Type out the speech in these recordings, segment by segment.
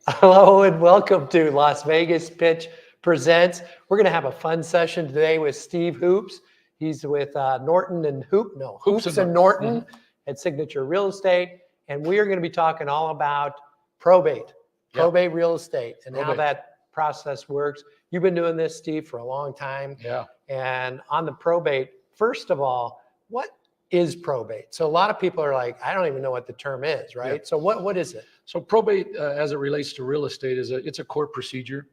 Hello and welcome to Las Vegas Pitch Presents. We're going to have a fun session today with Steve Hoops. He's with Norton and Hoops and Norton at Signature Real Estate. And we are going to be talking all about probate real estate and how that process works. You've been doing this, Steve, for a long time. Yeah. And on the probate, first of all, what is probate? So a lot of people are like, I don't even know what the term is, right? Yeah. So what is it? So probate, as it relates to real estate, it's a court procedure.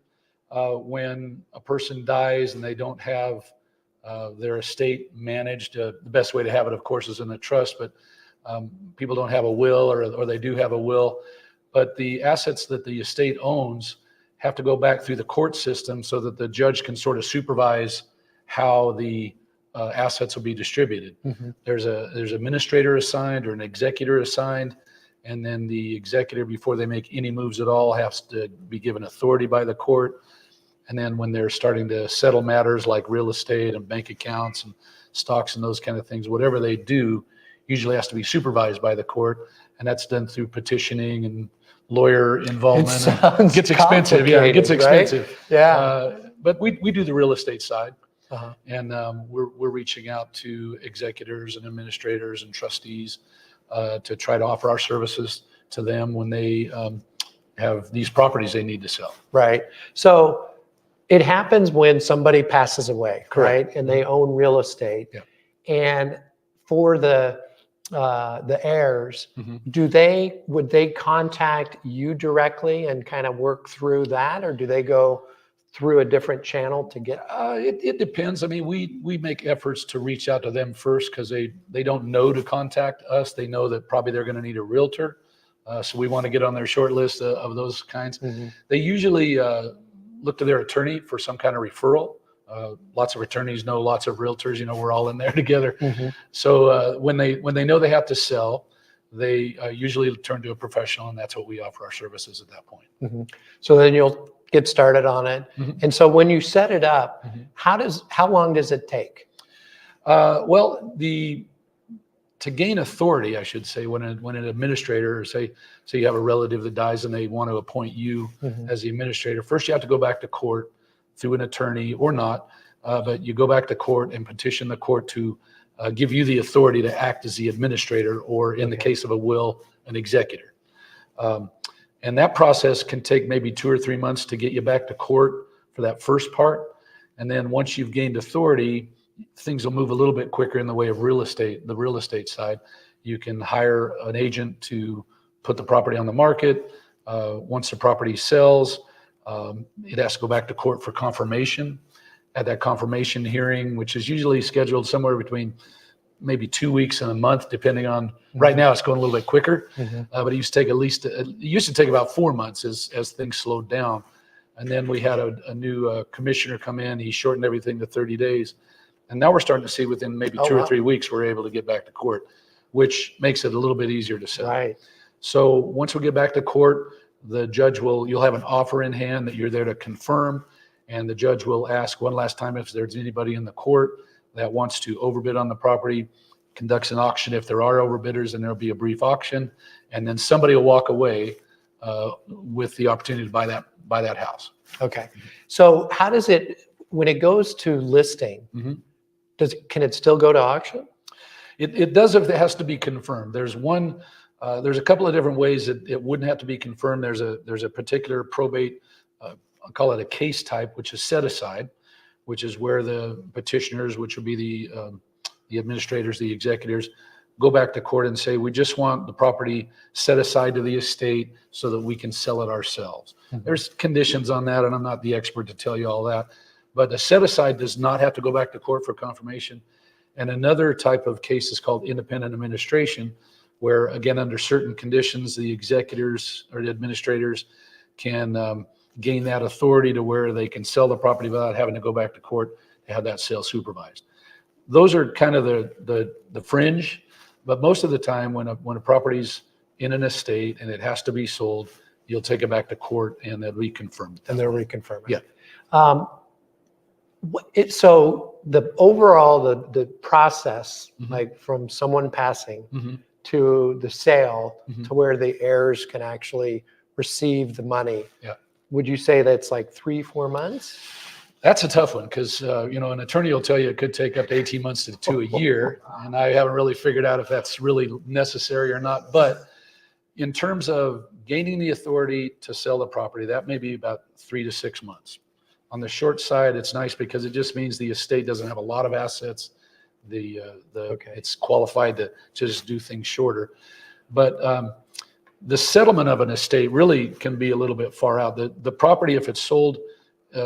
When a person dies and they don't have their estate managed, the best way to have it, of course, is in a trust. But people don't have a will, or they do have a will. But the assets that the estate owns have to go back through the court system so that the judge can sort of supervise how the assets will be distributed. Mm-hmm. There's an administrator assigned or an executor assigned, and then the executor, before they make any moves at all, has to be given authority by the court. And then when they're starting to settle matters like real estate and bank accounts and stocks and those kind of things, whatever they do usually has to be supervised by the court, and that's done through petitioning and lawyer involvement. It gets expensive. Yeah, it gets expensive. Right? Yeah. But we do the real estate side. Uh-huh. And we're reaching out to executors and administrators and trustees to try to offer our services to them when they have these properties they need to sell. Right. So it happens when somebody passes away, Correct. right? And they own real estate. Yeah. And for the heirs, Mm-hmm. would they contact you directly and kind of work through that, or do they go through a different channel to get? It depends. I mean, we make efforts to reach out to them first because they don't know to contact us. They know that probably they're going to need a realtor. So we want to get on their short list of those kinds. Mm-hmm. They usually look to their attorney for some kind of referral. Lots of attorneys know lots of realtors. You know, we're all in there together. Mm-hmm. So when they know they have to sell, they usually turn to a professional, and that's what we offer our services at that point. Mm-hmm. So then you'll get started on it. Mm-hmm. And so when you set it up, Mm-hmm. how long does it take? Well, to gain authority, I should say, when an administrator, or say you have a relative that dies and they want to appoint you as the administrator, first you have to go back to court through an attorney or not, but you go back to court and petition the court to give you the authority to act as the administrator, or in the case of a will, an executor. And that process can take maybe 2 or 3 months to get you back to court for that first part. And then once you've gained authority, things will move a little bit quicker in the way of real estate, the real estate side. You can hire an agent to put the property on the market. Once the property sells, it has to go back to court for confirmation. At that confirmation hearing, which is usually scheduled somewhere between maybe 2 weeks and a month, depending on, right now it's going a little bit quicker, but it used to take about 4 months as things slowed down. And then we had a new commissioner come in. He shortened everything to 30 days. And now we're starting to see within maybe 2 or 3 weeks, we're able to get back to court, which makes it a little bit easier to sell. Right. So once we get back to court, the judge you'll have an offer in hand that you're there to confirm. And the judge will ask one last time if there's anybody in the court that wants to overbid on the property, conducts an auction. If there are overbidders, then there'll be a brief auction, and then somebody will walk away with the opportunity to buy that house. Okay. So how does it, when it goes to listing, can it still go to auction? It does if it has to be confirmed. There's a couple of different ways that it wouldn't have to be confirmed. There's a particular probate, I'll call it a case type, which is set aside, which is where the petitioners, which would be the administrators, the executors, go back to court and say, we just want the property set aside to the estate so that we can sell it ourselves. There's conditions on that, and I'm not the expert to tell you all that, but a set aside does not have to go back to court for confirmation. And another type of case is called independent administration, where, again, under certain conditions, the executors or the administrators can gain that authority to where they can sell the property without having to go back to court to have that sale supervised. Those are kind of the fringe, but most of the time when a property's in an estate and it has to be sold, you'll take it back to court and they'll reconfirm it. And they'll reconfirm it. Yeah. So the overall, the process, like from someone passing to the sale to where the heirs can actually receive the money. Yeah. Would you say that's like 3-4 months? That's a tough one because, an attorney will tell you it could take up to 18 months to a year. And I haven't really figured out if that's really necessary or not. But in terms of gaining the authority to sell the property, that may be about 3 to 6 months. On the short side, it's nice because it just means the estate doesn't have a lot of assets. It's qualified to just do things shorter. But the settlement of an estate really can be a little bit far out. The property, if it's sold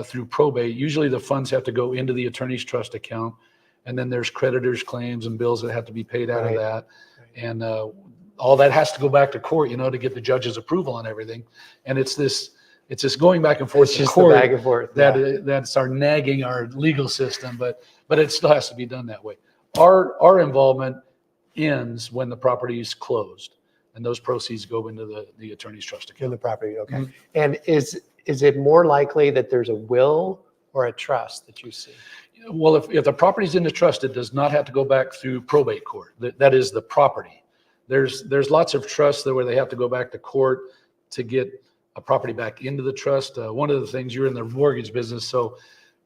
through probate, usually the funds have to go into the attorney's trust account, and then there's creditors' claims and bills that have to be paid out of that, and all that has to go back to court, to get the judge's approval on everything. And it's this going back and forth to court back and forth, that's our nagging our legal system, but it still has to be done that way. Our involvement ends when the property is closed, and those proceeds go into the attorney's trust account. In the property, okay. Mm-hmm. And is it more likely that there's a will or a trust that you see? Well, if the property's in the trust, it does not have to go back through probate court. That is the property. There's lots of trusts where they have to go back to court to get a property back into the trust. One of the things, you're in the mortgage business, so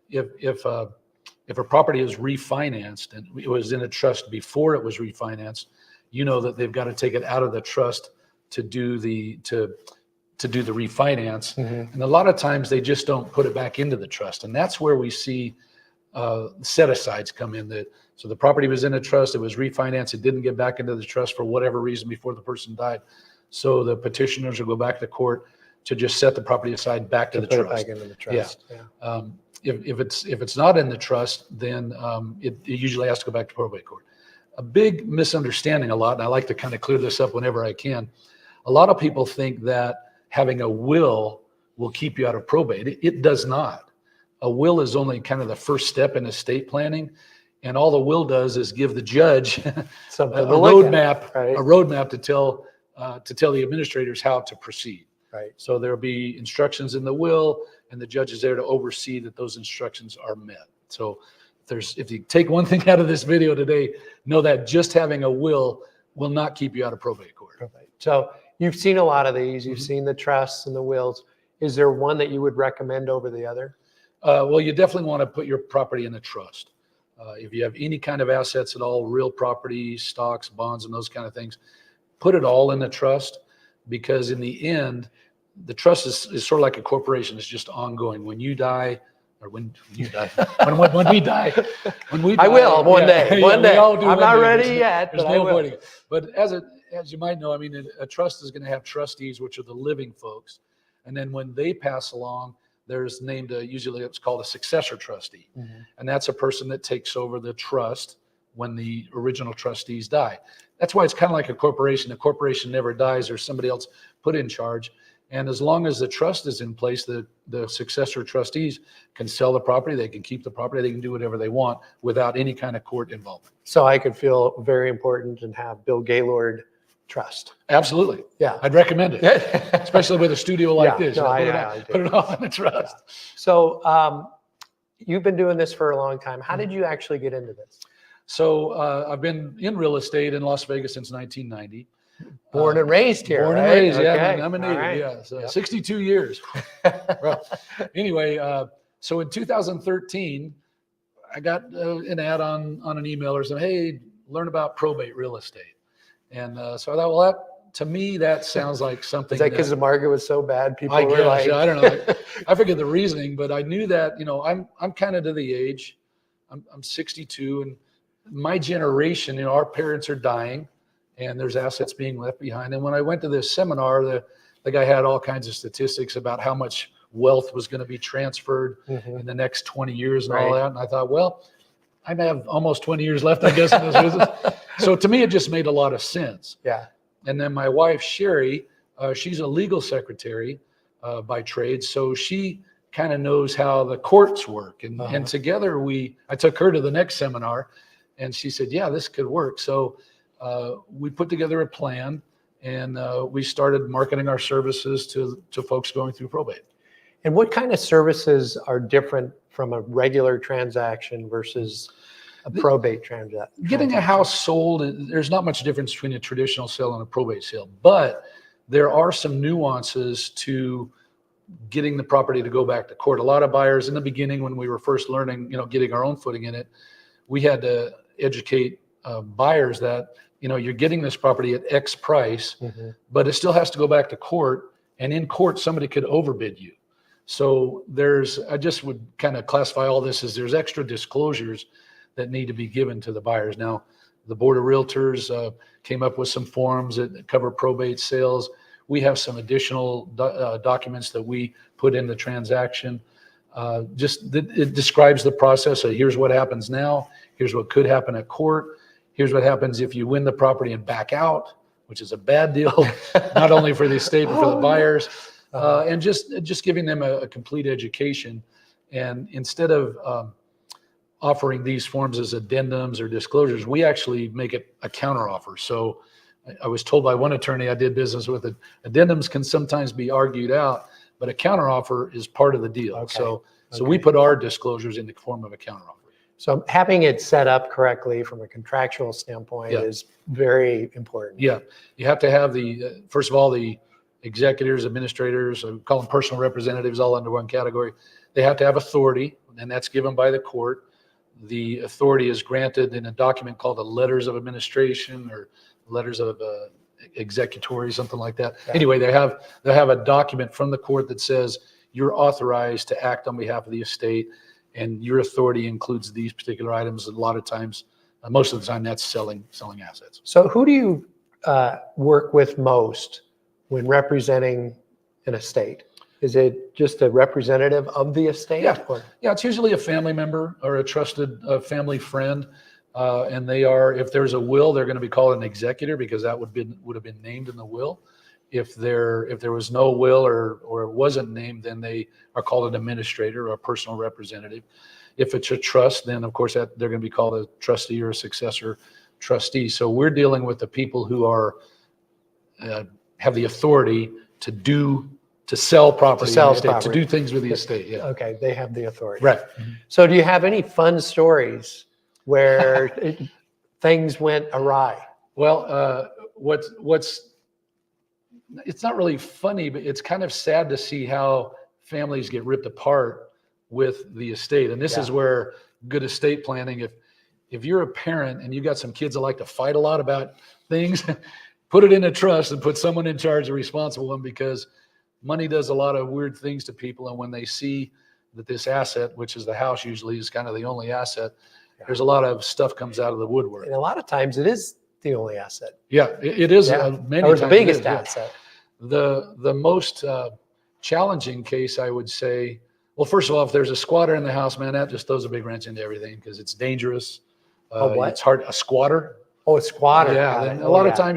if a property is refinanced and it was in a trust before it was refinanced, that they've got to take it out of the trust to do the refinance. Mm-hmm. And a lot of times they just don't put it back into the trust. And that's where we see set-asides come in. So the property was in a trust, it was refinanced, it didn't get back into the trust for whatever reason before the person died. So the petitioners will go back to court to just set the property aside back to the put trust. it back into the trust. Yeah. If it's not in the trust, then it usually has to go back to probate court. A big misunderstanding and I like to kind of clear this up whenever I can. A lot of people think that having a will keep you out of probate. It does not. A will is only kind of the first step in estate planning, and all the will does is give the judge a roadmap to tell the administrators how to proceed. Right. So there'll be instructions in the will, and the judge is there to oversee that those instructions are met. So if you take one thing out of this video today, know that just having a will not keep you out of probate court. So you've seen a lot of these. You've seen the trusts and the wills. Is there one that you would recommend over the other? Well, you definitely want to put your property in a trust. If you have any kind of assets at all, real property, stocks, bonds, and those kind of things, put it all in a trust, because in the end, the trust is sort of like a corporation. It's just ongoing. When you die, or when you die, when we die, I will one day. One day. I'm not ready yet, There's but no I will. avoiding it. But as you might know, a trust is going to have trustees, which are the living folks. And then when they pass along, there's usually it's called a successor trustee. Mm-hmm. And that's a person that takes over the trust when the original trustees die. That's why it's kind of like a corporation. A corporation never dies. There's somebody else put in charge. And as long as the trust is in place, the successor trustees can sell the property, they can keep the property, they can do whatever they want without any kind of court involvement. So I could feel very important and have Bill Gaylord trust. Absolutely. Yeah. I'd recommend it, especially with a studio like this. No, put it all in the trust. Yeah. So you've been doing this for a long time. How did you actually get into this? So I've been in real estate in Las Vegas since 1990. Born and raised here, Born right? and raised, yeah. Okay. I'm a native, right. yeah. So 62 years. Well, anyway, so in 2013, I got an ad on an email or something, hey, learn about probate real estate. And so I thought, well, to me, that sounds like something. Is that because the market was so bad? People I were guess, like, I don't know. I forget the reasoning, but I knew that, I'm kind of to the age, I'm 62, and my generation, our parents are dying, and there's assets being left behind. And when I went to this seminar, the guy had all kinds of statistics about how much wealth was going to be transferred in the next 20 years and all that. And I thought, well, I have almost 20 years left, I guess, in this business. So to me, it just made a lot of sense. Yeah. And then my wife, Sherry, she's a legal secretary by trade. So she kind of knows how the courts work. And together I took her to the next seminar, and she said, yeah, this could work. So we put together a plan, and we started marketing our services to folks going through probate. And what kind of services are different from a regular transaction versus a probate transaction? Getting a house sold, there's not much difference between a traditional sale and a probate sale, but there are some nuances to getting the property to go back to court. A lot of buyers in the beginning, when we were first learning, getting our own footing in it, we had to educate buyers that, you're getting this property at X price, but it still has to go back to court. And in court, somebody could overbid you. So I just would kind of classify all this as there's extra disclosures that need to be given to the buyers. Now, the Board of Realtors came up with some forms that cover probate sales. We have some additional documents that we put in the transaction. It describes the process. So here's what happens now. Here's what could happen at court. Here's what happens if you win the property and back out, which is a bad deal, not only for the estate, but for the buyers. And just giving them a complete education. And instead of offering these forms as addendums or disclosures, we actually make it a counteroffer. So I was told by one attorney I did business with, addendums can sometimes be argued out, but a counteroffer is part of the deal. Okay. So we put our disclosures in the form of a counteroffer. So having it set up correctly from a contractual standpoint is very important. Yeah, you have to have first of all, the executors, administrators, I call them personal representatives, all under one category. They have to have authority, and that's given by the court. The authority is granted in a document called the letters of administration or letters of executory, something like that. Yeah. Anyway, they have a document from the court that says you're authorized to act on behalf of the estate, and your authority includes these particular items. A lot of times, most of the time, that's selling assets. So who do you work with most when representing an estate? Is it just a representative of the estate? Yeah, it's usually a family member or a trusted family friend. And if there's a will, they're going to be called an executor because that would have been named in the will. If there was no will or it wasn't named, then they are called an administrator or a personal representative. If it's a trust, then of course they're going to be called a trustee or a successor trustee. So we're dealing with the people who have the authority to sell property, to do things with the estate. Yeah. Okay, they have the authority. Right. So do you have any fun stories where things went awry? Well, it's not really funny, but it's kind of sad to see how families get ripped apart with the estate. And this is where good estate planning, if you're a parent and you got some kids that like to fight a lot about things, put it in a trust and put someone in charge, a responsible one, because money does a lot of weird things to people. And when they see that this asset, which is the house usually, is kind of the only asset, there's a lot of stuff comes out of the woodwork. And a lot of times it is the only asset. Yeah, it is. Many or the biggest asset. The most challenging case, I would say, well, first of all, if there's a squatter in the house, man, that just throws a big wrench into everything because it's dangerous. What? It's hard. A squatter. Oh, a squatter. Yeah. A lot of time,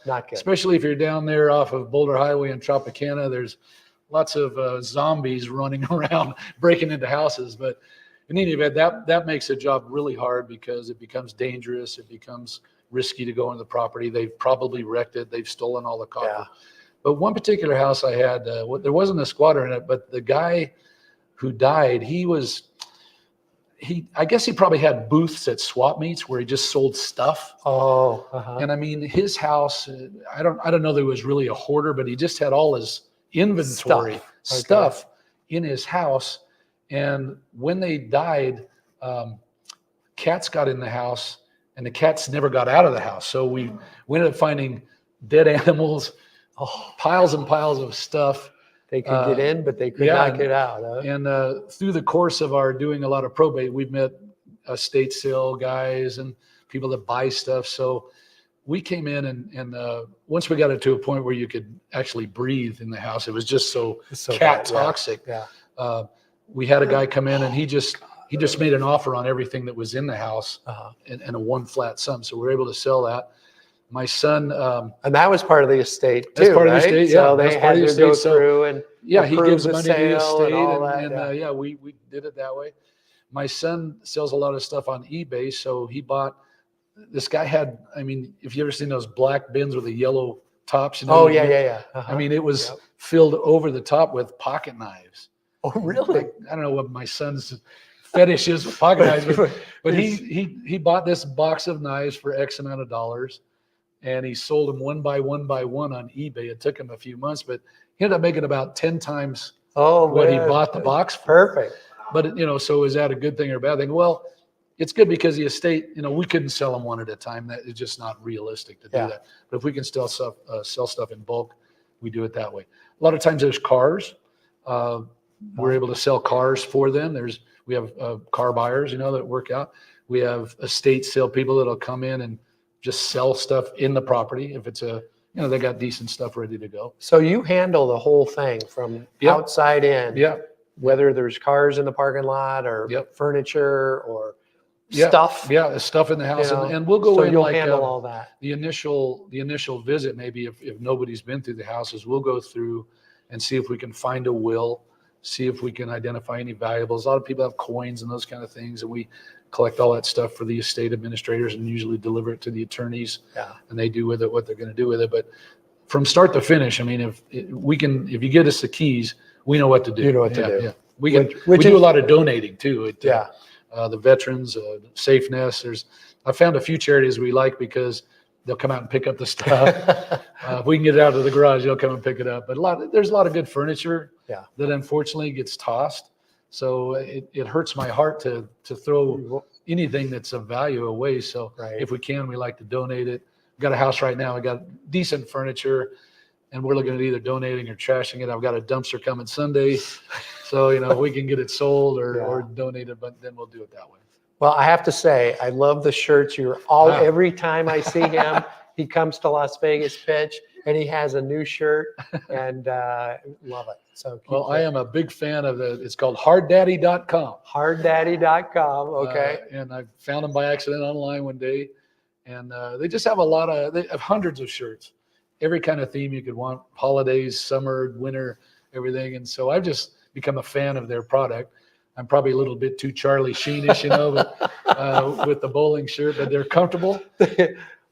not good. Especially if you're down there off of Boulder Highway in Tropicana, there's lots of zombies running around breaking into houses. But in any event, that makes the job really hard because it becomes dangerous. It becomes risky to go on the property. They've probably wrecked it. They've stolen all the copper. Yeah. But one particular house I had, there wasn't a squatter in it, but the guy who died, I guess he probably had booths at swap meets where he just sold stuff. Oh, And I mean, his house, I don't know that it was really a hoarder, but he just had all his inventory stuff in his house. And when they died, cats got in the house and the cats never got out of the house. So we ended up finding dead animals, piles and piles of stuff. They could get in, but they could not get out. Huh? And through the course of our doing a lot of probate, we've met estate sale guys and people that buy stuff. So we came in and once we got it to a point where you could actually breathe in the house, it was just so cat toxic. Yeah. We had a guy come in and he just made an offer on everything that was in the house in a one flat sum. So we were able to sell that. My son, and that was part of the estate too. That's part right? of the estate. So they had to go through and he gives money to the estate, and we did it that way. My son sells a lot of stuff on eBay, so he bought. This guy had, I mean, if you ever seen those black bins with the yellow tops, Oh yeah. I mean, it was filled over the top with pocket knives. Oh really? I don't know what my son's fetish is with pocket knives, but he bought this box of knives for X amount of dollars. and he sold them one by one on eBay. It took him a few months, but he ended up making about 10 times what he bought the box for. Perfect. But, so is that a good thing or a bad thing? Well, it's good because the estate, we couldn't sell them one at a time. That is just not realistic to do that. But if we can still sell stuff in bulk, we do it that way. A lot of times there's cars. We're able to sell cars for them. We have car buyers, that work out. We have estate sale people that'll come in and just sell stuff in the property. If it's they got decent stuff ready to go. So you handle the whole thing from outside in. Yeah. Whether there's cars in the parking lot or furniture or stuff. Yeah, stuff in the house, and we'll go in you'll like handle all that. The initial visit. Maybe if nobody's been through the houses, we'll go through and see if we can find a will, see if we can identify any valuables. A lot of people have coins and those kind of things, and we collect all that stuff for the estate administrators and usually deliver it to the attorneys. Yeah. And they do with it what they're going to do with it. But from start to finish, I mean, if you get us the keys, we know what to do. You know what to do. Yeah. We do a lot of donating too. The veterans, Safe Nest. I found a few charities we like because they'll come out and pick up the stuff. If we can get it out of the garage, they'll come and pick it up. But there's a lot of good furniture that unfortunately gets tossed. So it hurts my heart to throw anything that's of value away. So if we can, we like to donate it. We've got a house right now. We got decent furniture, and we're looking at either donating or trashing it. I've got a dumpster coming Sunday. So, if we can get it sold or donate it, but then we'll do it that way. Well, I have to say, I love the shirts. Every time I see him, he comes to Las Vegas Pitch and he has a new shirt, and love it. So I am a big fan of it's called harddaddy.com. Harddaddy.com. Okay. And I found them by accident online one day, and they just have they have hundreds of shirts, every kind of theme you could want: holidays, summer, winter, everything. And so I've just become a fan of their product. I'm probably a little bit too Charlie Sheenish, but, with the bowling shirt, but they're comfortable.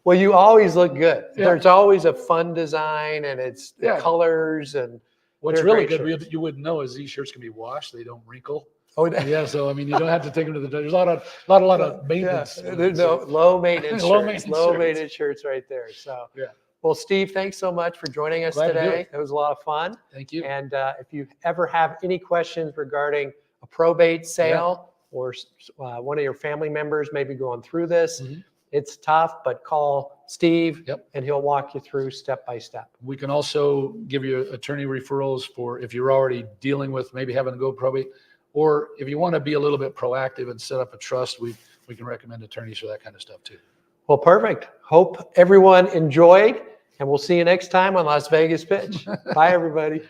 Well, you always look good. Yeah. There's always a fun design, and it's the colors, and what's really good, you wouldn't know, is these shirts can be washed. They don't wrinkle. Oh, yeah. So, I mean, you don't have to take them to there's a lot of maintenance. Yeah. There's no low maintenance shirts. Low maintenance shirts right there. So, well, Steve, thanks so much for joining us today. It was a lot of fun. Thank you. And if you ever have any questions regarding a probate sale or one of your family members maybe going through this, it's tough, but call Steve and he'll walk you through step by step. We can also give you attorney referrals for if you're already dealing with maybe having to go probate, or if you want to be a little bit proactive and set up a trust, we can recommend attorneys for that kind of stuff too. Well, perfect. Hope everyone enjoyed, and we'll see you next time on Las Vegas Pitch. Bye, everybody.